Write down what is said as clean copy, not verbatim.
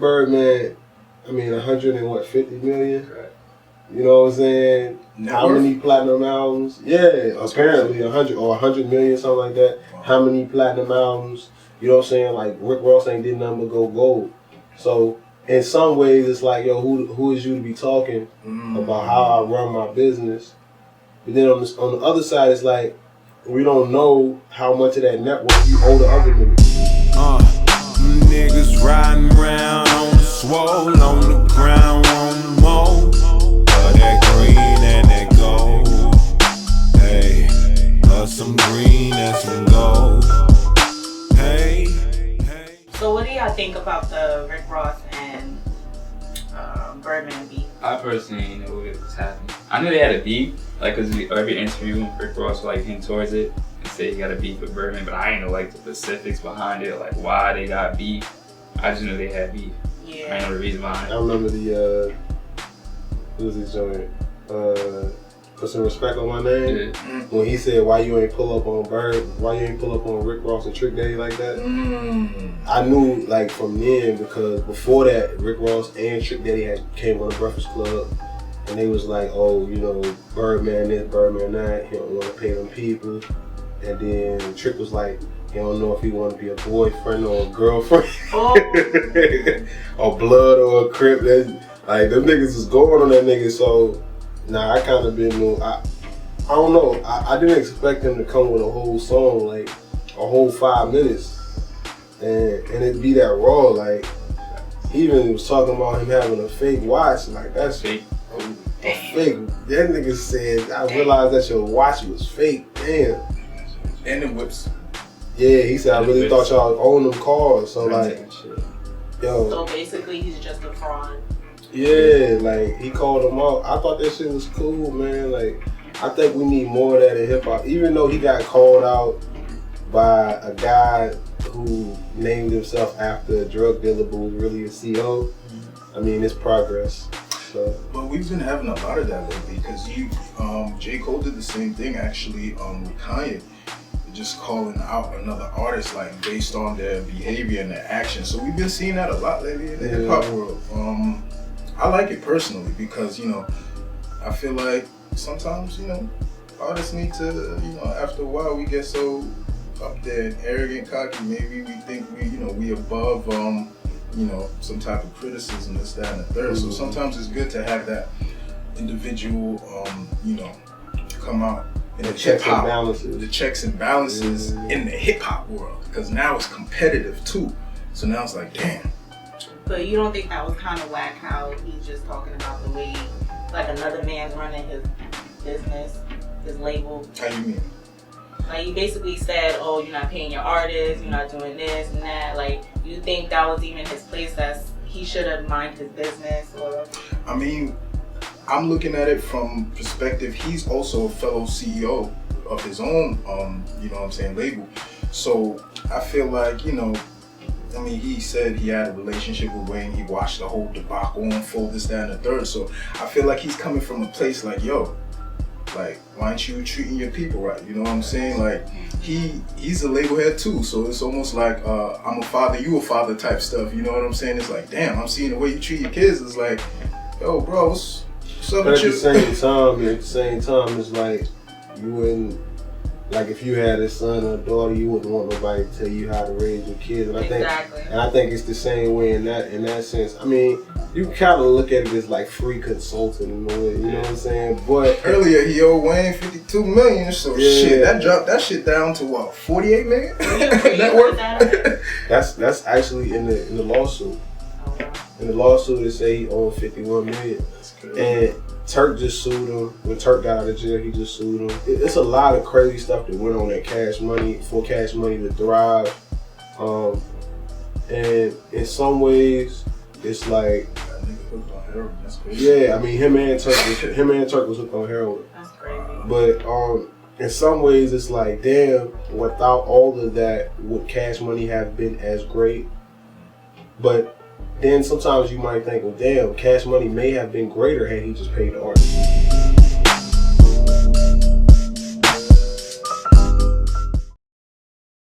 Birdman, I mean, 150 million? You know what I'm saying? How many platinum albums? Yeah, apparently 100 or 100 million, something like that. How many platinum albums? You know what I'm saying? Like, Rick Ross ain't did nothing but go gold. So, in some ways, it's like, yo, who is you to be talking about how I run my business? But then on the other side, it's like, we don't know how much of that network you owe to other niggas. Niggas riding around on the swole, on the ground, on the mold. That green and that gold. Hey, some green and some gold. Hey, hey. So what do y'all think about the Rick Ross and Birdman beef? I personally didn't know what was happening. I knew they had a beef, like, cause every interview Rick Ross would like hint towards it and say he got a beef with Birdman, but I didn't know like the specifics behind it, like why they got beef. I just knew they had beef. Yeah. I didn't know the reason behind it. I remember the what was his joint? Put some respect on my name. Yeah. When he said, "Why you ain't pull up on why you ain't pull up on Rick Ross and Trick Daddy like that?" I knew like from then, because before that, Rick Ross and Trick Daddy had came on the Breakfast Club, and they was like, "Oh, you know, Birdman this, Birdman that. He don't want to pay them people." And then Trick was like, he don't know if he want to be a boyfriend or a girlfriend, or blood or a crip. Like, them niggas was going on that nigga, so I kind of been, I don't know, I didn't expect him to come with a whole song, like, a whole 5 minutes, and it be that raw, like, he even was talking about him having a fake watch, like, that's fake. A fake. That nigga said, I realized that your watch was fake, damn. And the whips. Yeah, he said, I really thought y'all owned them cars, so like, yo. So basically, he's just a fraud. Yeah, like, he called him out. I thought that shit was cool, man. Like, I think we need more of that in hip hop. Even though he got called out by a guy who named himself after a drug dealer but was really a CO, I mean, it's progress. So. Well, we've been having a lot of that lately, because J. Cole did the same thing actually with Kanye. Just calling out another artist, like, based on their behavior and their actions. So we've been seeing that a lot lately in the hip hop world. I like it personally because, you know, I feel like sometimes, you know, artists need to, you know, after a while we get so up there and arrogant, cocky, maybe we think we above, you know, some type of criticism, this, that, and the third. So sometimes it's good to have that individual, you know, come out in the checks hip-hop, and balances. The checks and balances in the hip-hop world, because now it's competitive too. So now it's like, damn. But you don't think that was kind of whack how he's just talking about the way, like, another man's running his business, his label? How you mean? Like, he basically said, oh, you're not paying your artists, you're not doing this and that. Like, you think that was even his place, that he should have minded his business? Or? I mean, I'm looking at it from perspective, he's also a fellow CEO of his own, you know what I'm saying, label. So I feel like, you know, I mean, he said he had a relationship with Wayne, he watched the whole debacle unfold, this, that, and the third. So I feel like he's coming from a place like, yo, like, why aren't you treating your people right? You know what I'm saying? Like, he's a label head too, so it's almost like I'm a father, you a father type stuff. You know what I'm saying? It's like, damn, I'm seeing the way you treat your kids. It's like, yo, bro, what's up but with you? At the same time, it's like, you wouldn't, like, if you had a son or a daughter, you wouldn't want nobody to tell you how to raise your kids. And I think it's the same way in that sense. I mean, you kind of look at it as like free consulting in a way, you know what I'm saying? But earlier he owed Wayne $52 million, so shit, that dropped that shit down to what, $48 million? Net worth? That's actually in the lawsuit. In the lawsuit, it say he owed $51 million. That's crazy. And Turk just sued him. When Turk got out of jail, he just sued him. It's a lot of crazy stuff that went on at Cash Money, for Cash Money to thrive. And in some ways, it's like, that nigga hooked on heroin. That's crazy. Yeah, I mean, him and Turk was hooked on heroin. That's crazy. But in some ways, it's like, damn, without all of that, would Cash Money have been as great? But then sometimes you might think, well, damn, Cash Money may have been greater had he just paid the artist.